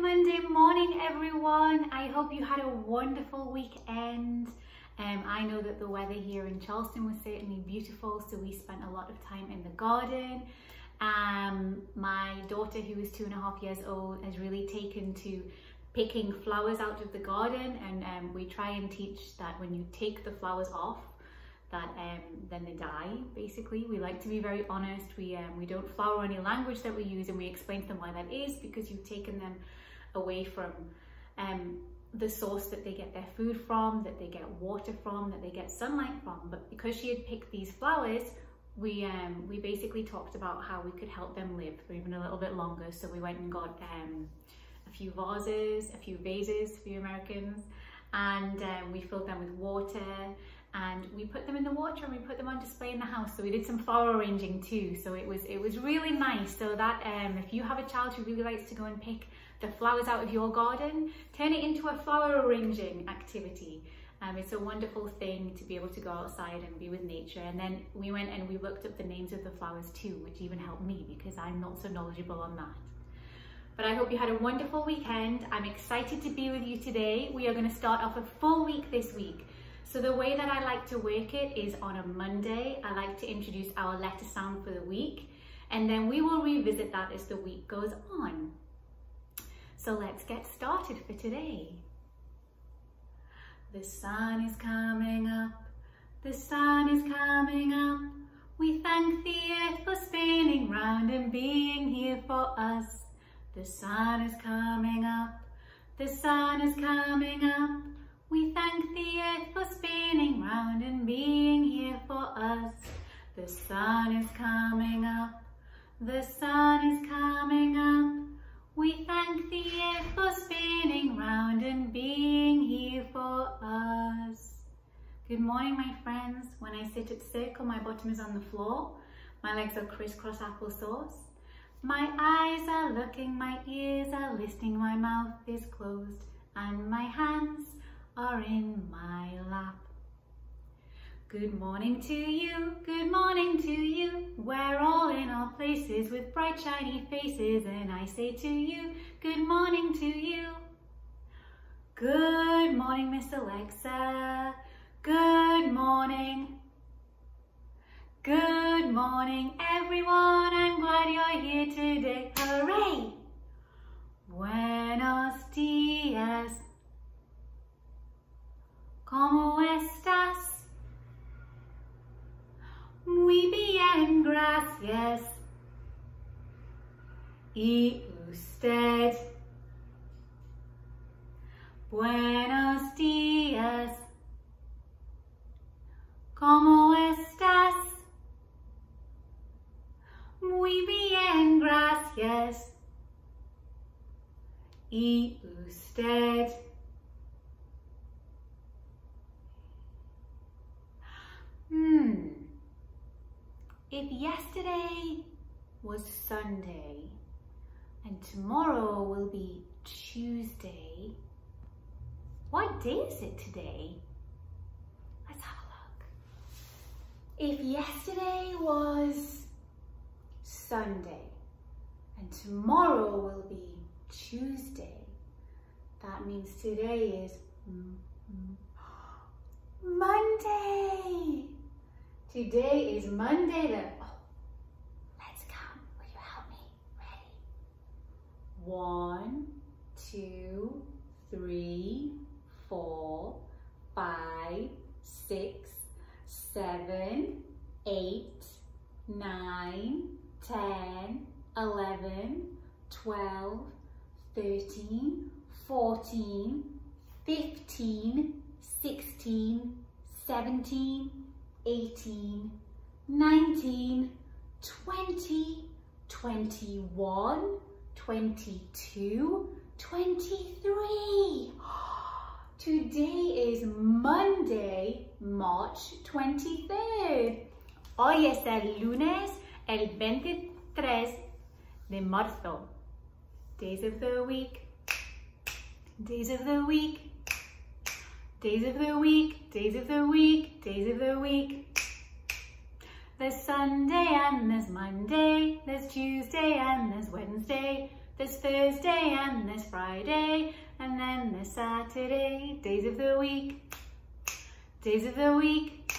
Monday morning, everyone. I hope you had a wonderful weekend. I know that the weather here in Charleston was certainly beautiful, so we spent a lot of time in the garden. My daughter, who is 2.5 years old, has really taken to picking flowers out of the garden, and we try and teach that when you take the flowers off, that then they die, basically. We like to be very honest. We don't flower any language that we use, and we explain to them why that is, because you've taken them away from the source that they get their food from, that they get water from, that they get sunlight from. But because she had picked these flowers, we basically talked about how we could help them live for even a little bit longer. So we went and got a few vases for you Americans, and we filled them with water, and we put them in the water and we put them on display in the house. So we did some flower arranging too. So it was really nice. So that if you have a child who really likes to go and pick the flowers out of your garden, turn it into a flower arranging activity. It's a wonderful thing to be able to go outside and be with nature. And then we went and we looked up the names of the flowers too, which even helped me because I'm not so knowledgeable on that. But I hope you had a wonderful weekend. I'm excited to be with you today. We are going to start off a full week this week. So the way that I like to work it is on a Monday, I like to introduce our letter sound for the week, and then we will revisit that as the week goes on. So let's get started for today. The sun is coming up, the sun is coming up. We thank the earth for spinning round and being here for us. The sun is coming up, the sun is coming up. We thank the earth for spinning round and being here for us. The sun is coming up, the sun is coming up. We thank the earth for spinning round and being here for us. Good morning, my friends. When I sit at circle, my bottom is on the floor. My legs are crisscross applesauce. My eyes are looking, my ears are listening, my mouth is closed, and my hands are in my lap. Good morning to you, good morning to you. We're all in our places with bright shiny faces, and I say to you, good morning to you. Good morning, Miss Alexa. Good morning. Good morning, everyone. I'm glad you're here today. Hooray! Buenos dias. ¿Cómo estás? Muy bien, gracias. ¿Y usted? Buenos días. ¿Cómo estás? Muy bien, gracias. ¿Y usted? If yesterday was Sunday and tomorrow will be Tuesday, what day is it today? Let's have a look. If yesterday was Sunday and tomorrow will be Tuesday, that means today is Monday. Today is Monday. Let's count. Will you help me? Ready? 1, 2, 3, 4, 5, 6, 7, 8, 9, 10, 11, 12, 13, 14, 15, 16, 17, 18, 19, 20, 21, 22, 23. Today is Monday, March 23rd. Hoy es el lunes, el 23 de marzo. Days of the week, days of the week. Days of the week, days of the week, days of the week. There's Sunday and there's Monday, there's Tuesday and there's Wednesday, There's Thursday and there's Friday, and then there's Saturday. Days of the week, days of the week,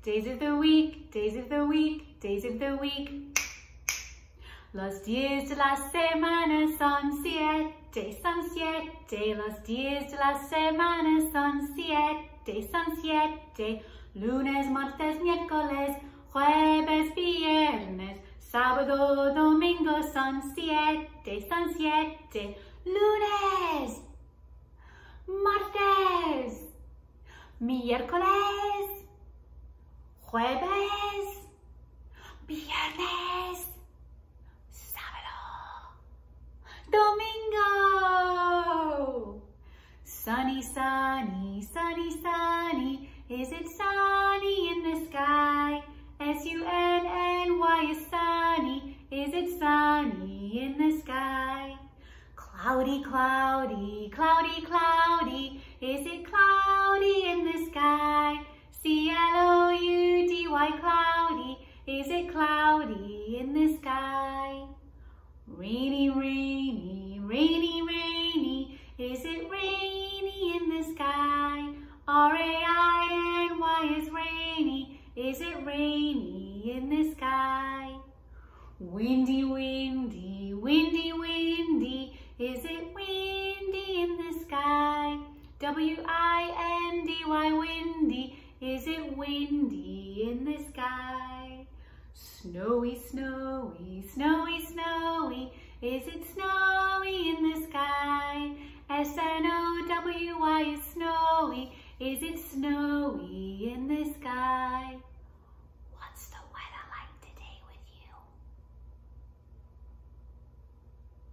days of the week, days of the week, days of the week. Los días de la semana son siete, son siete. Los días de la semana son siete, son siete. Lunes, martes, miércoles, jueves, viernes, sábado, domingo son siete, son siete. Lunes, martes, miércoles, jueves, viernes, sábado, domingo. Sunny, sunny, sunny, sunny. Is it sunny in the sky? S-U-N-N-Y is sunny. Is it sunny in the sky? Cloudy, cloudy, cloudy, cloudy. Is it cloudy in the sky? C-L-O-U-D-Y, cloudy. Is it cloudy in the sky? Rainy, rainy, rainy, rainy. Is it rainy in the sky? R-A-I-N-Y is rainy. Is it rainy in the sky? Windy, windy, windy, windy. Is it windy in the sky? W-I-N-D-Y, windy. Is it windy in the sky? Snowy, snowy, snowy, snowy. Is it snowy in the sky? S-N-O-W-Y is snowy. Is it snowy in the sky? What's the weather like today with you?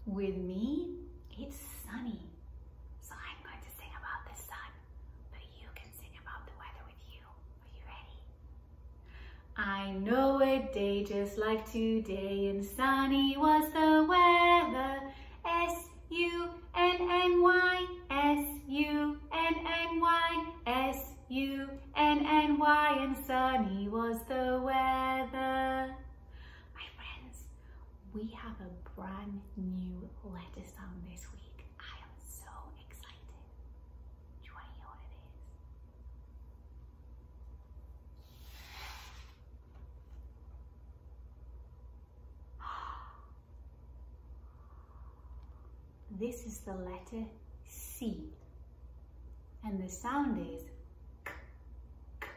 With me, it's sunny. So I'm going to sing about the sun, but you can sing about the weather with you. Are you ready? I know a day just like today, and sunny was the weather. S-U-N-N-Y, S-U-N-N-Y, S-U-N-N-Y, and sunny was the weather. My friends, we have a brand new letter sound this week. I am so excited. Do you want to hear what it is? This is the letter C, and the sound is k, k,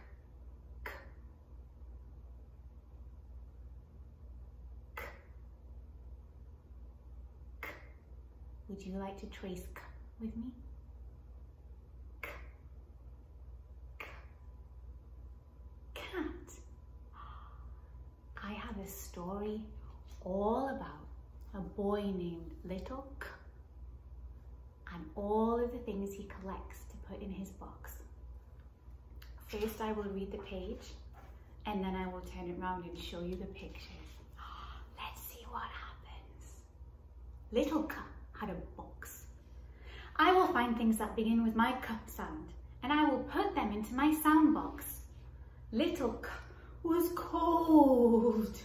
k, k, k. Would you like to trace k with me? K, k, cat. I have a story all about a boy named Little K, and all of the things he collects to put in his box. First I will read the page, and then I will turn it around and show you the pictures. Let's see what happens. Little K had a box. I will find things that begin with my K sound, and I will put them into my sound box. Little K was cold.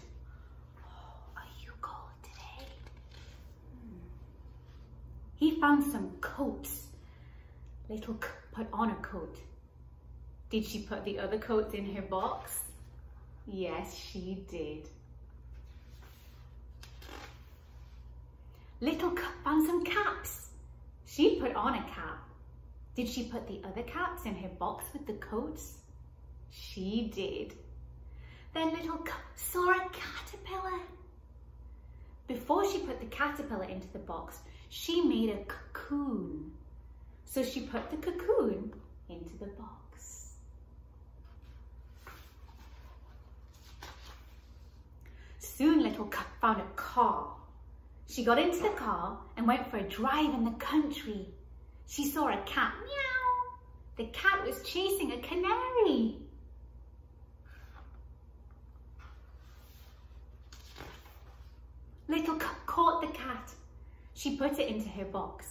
He found some coats. Little K put on a coat. Did she put the other coats in her box? Yes, she did. Little K found some caps. She put on a cap. Did she put the other caps in her box with the coats? She did. Then Little K saw a caterpillar. Before she put the caterpillar into the box, she made a cocoon. So she put the cocoon into the box. Soon Little K found a car. She got into the car and went for a drive in the country. She saw a cat. Meow! The cat was chasing a canary. Little K caught the cat. She put it into her box.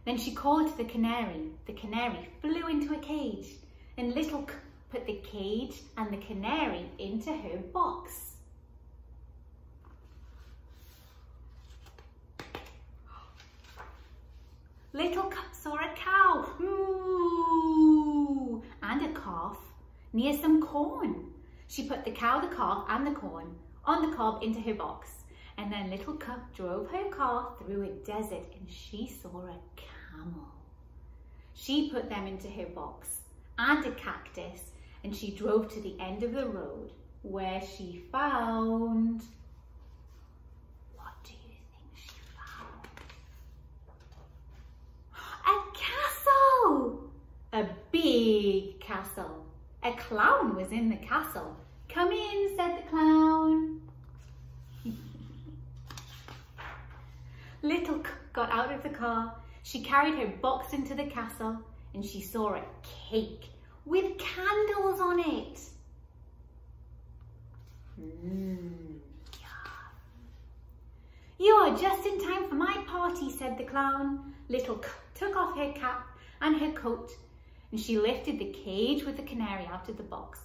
Then she called to the canary. The canary flew into a cage, and Little K put the cage and the canary into her box. Little Cup saw a cow, moo, and a calf near some corn. She put the cow, the calf and the corn on the cob into her box. And then Little Cup drove her car through a desert and she saw a camel. She put them into her box and a cactus and she drove to the end of the road where she found... What do you think she found? A castle! A big castle. A clown was in the castle. Come in, said the clown. Little Cup got out of the car. She carried her box into the castle and she saw a cake with candles on it. You are just in time for my party, said the clown. Little Cup took off her cap and her coat and she lifted the cage with the canary out of the box.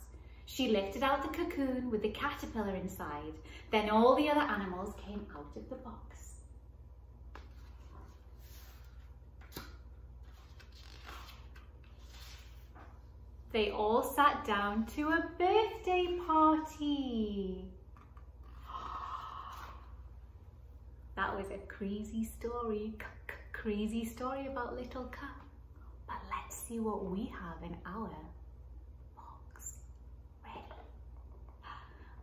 She lifted out the cocoon with the caterpillar inside. Then all the other animals came out of the box. They all sat down to a birthday party. That was a crazy story, crazy story about Little Cup. But let's see what we have in our box. Ready?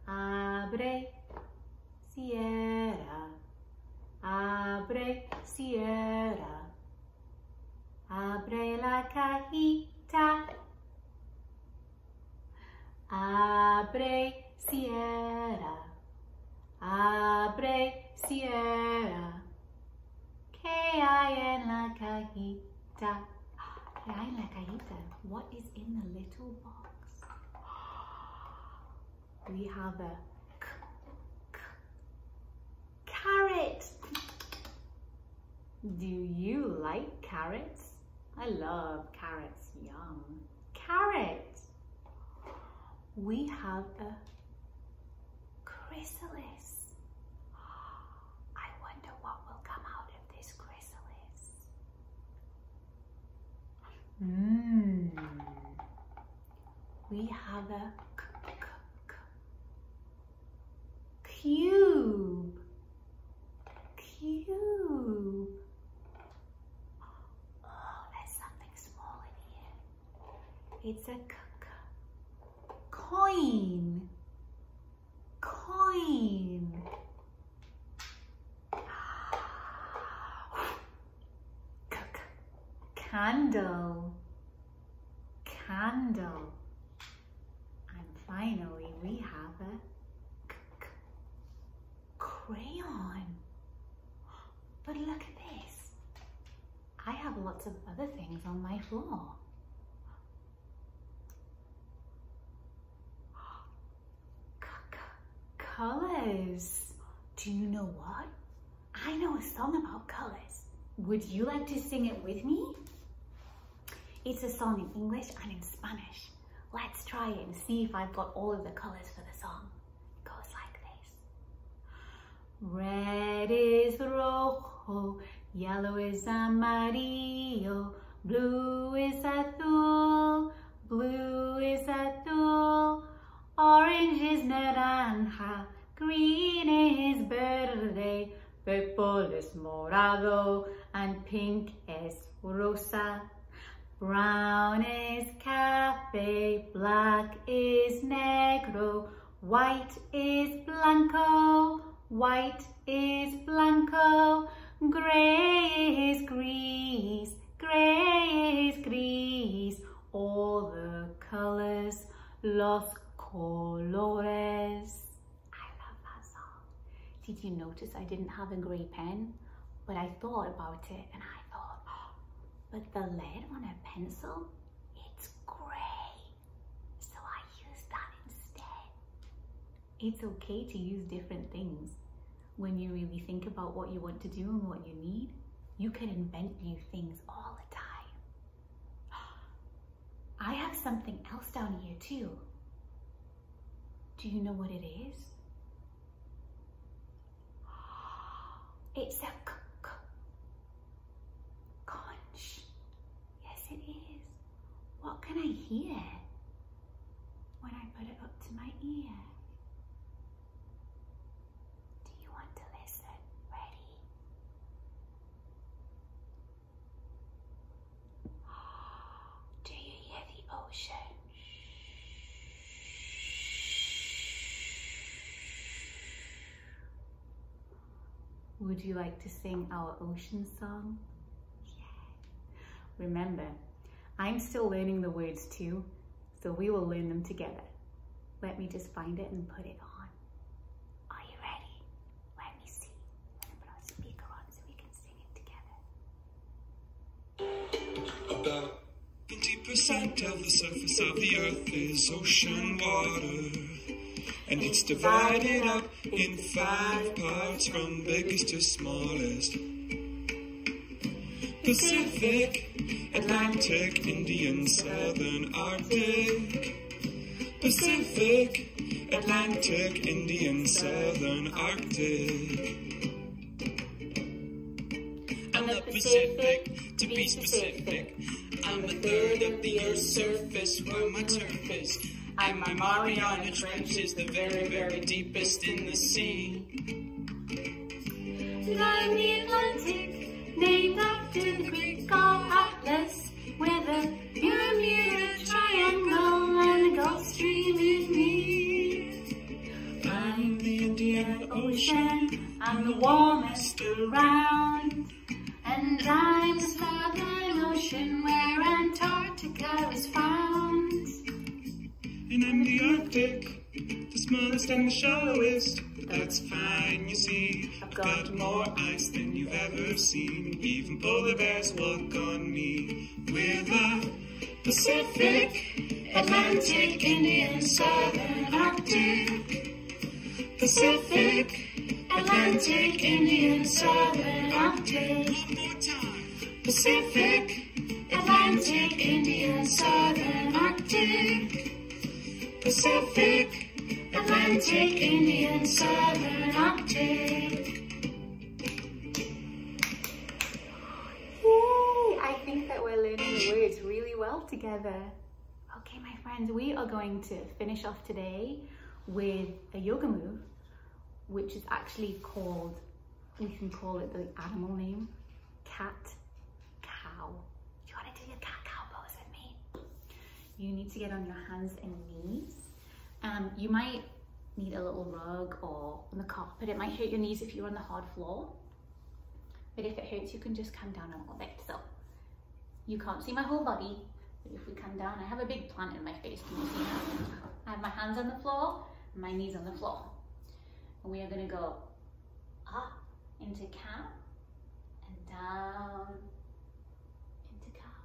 Abre, cierra. Abre, cierra. Abre la cajita. Abre, cierra, abre, cierra. ¿Qué hay en la cajita? ¿Qué hay en la cajita? What is in the little box? We have a carrot. Do you like carrots? I love carrots. Yum. Carrot. We have a chrysalis. I wonder what will come out of this chrysalis. We have a cube. Cube. Oh, there's something small in here. It's a coin. Coin. Candle. Candle. And finally we have a crayon. But look at this. I have lots of other things on my floor. Colors. Do you know what? I know a song about colors. Would you like to sing it with me? It's a song in English and in Spanish. Let's try it and see if I've got all of the colors for the song. It goes like this. Red is rojo, yellow is amarillo, blue is azul, blue is azul. Orange is naranja, green is verde, purple is morado, and pink is rosa. Brown is café, black is negro, white is blanco, white is blanco, gray is gris, gray is gris. All the colors, los colores. I love that song. Did you notice I didn't have a grey pen? But I thought about it and I thought, oh, but the lead on a pencil, it's grey. So I used that instead. It's okay to use different things. When you really think about what you want to do and what you need, you can invent new things all the time. I have something else down here too. Do you know what it is? It's a hear when I put it up to my ear? Do you want to listen? Ready? Do you hear the ocean? Would you like to sing our ocean song? Yeah. Remember, I'm still learning the words too, so we will learn them together. Let me just find it and put it on. Are you ready? Let me see. I'm gonna put our speaker on so we can sing it together. About 20% of the surface of the earth is ocean water. And it's divided up in 5 parts from biggest to smallest. Pacific, Atlantic, Indian, Southern Arctic. Pacific, Atlantic, Indian, Southern Arctic. I'm the Pacific, to be specific. I'm a third of the Earth's surface where my turf is. And my Mariana Trench is the very, very deepest in the sea. And I'm the Atlantic, named after the Greek god Atlas, with the Bermuda Triangle and the Gulf Stream in me. I'm the Indian Ocean, I'm the warmest around. And I'm the Southern Ocean where Antarctica is found. And I'm the Arctic, the smallest and the shallowest. But that's fine, you see. I've got more ice than you've ever seen. Even polar bears walk on me. We're the Pacific, Atlantic, Indian, Southern Arctic. Pacific, Atlantic, Indian, Southern Arctic. Pacific, Atlantic, Indian, Southern Arctic. Pacific, Atlantic, Indian, Southern Arctic. Yay! I think that we're learning the words really well together. Okay, my friends, we are going to finish off today with a yoga move, which is actually called, we can call it the animal name, cat cow. Do you want to do your cat cow pose with me? You need to get on your hands and knees. You might need a little rug or on the carpet. It might hurt your knees if you're on the hard floor. But if it hurts, you can just come down a little bit. So you can't see my whole body, but if we come down, I have a big plant in my face. Can you see that? I have my hands on the floor and my knees on the floor. And we are going to go up into cow and down into cow.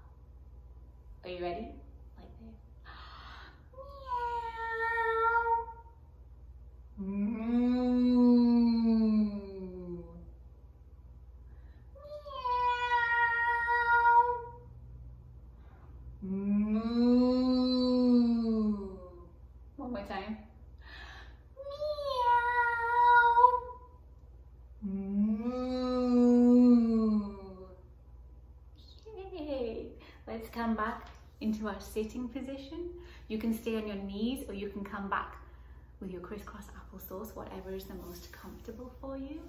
Are you ready? Like this. One more time. Yay! Let's come back into our sitting position. You can stay on your knees or you can come back with your crisscross applesauce, whatever is the most comfortable for you.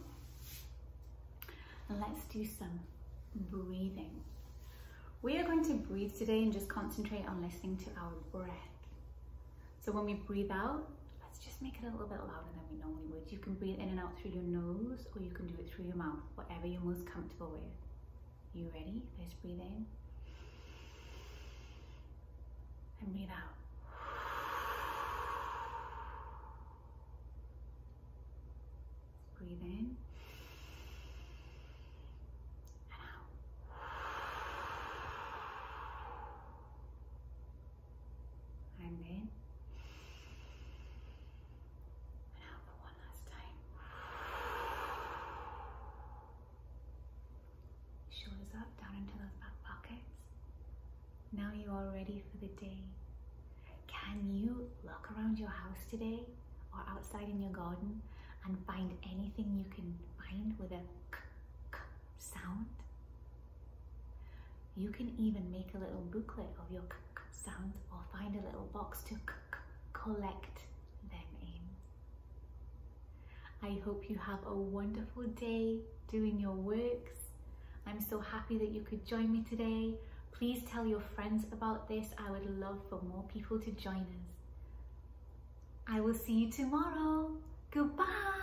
And let's do some breathing. We are going to breathe today and just concentrate on listening to our breath. So when we breathe out, let's just make it a little bit louder than we normally would. You can breathe in and out through your nose or you can do it through your mouth, whatever you're most comfortable with. You ready? Let's breathe in and breathe out. Breathe in and out. And in and out for one last time. Shoulders up, down into those back pockets. Now you are ready for the day. Can you look around your house today or outside in your garden and find anything you can find with a k sound? You can even make a little booklet of your k sound or find a little box to collect them in. I hope you have a wonderful day doing your works. I'm so happy that you could join me today. Please tell your friends about this. I would love for more people to join us. I will see you tomorrow. Goodbye.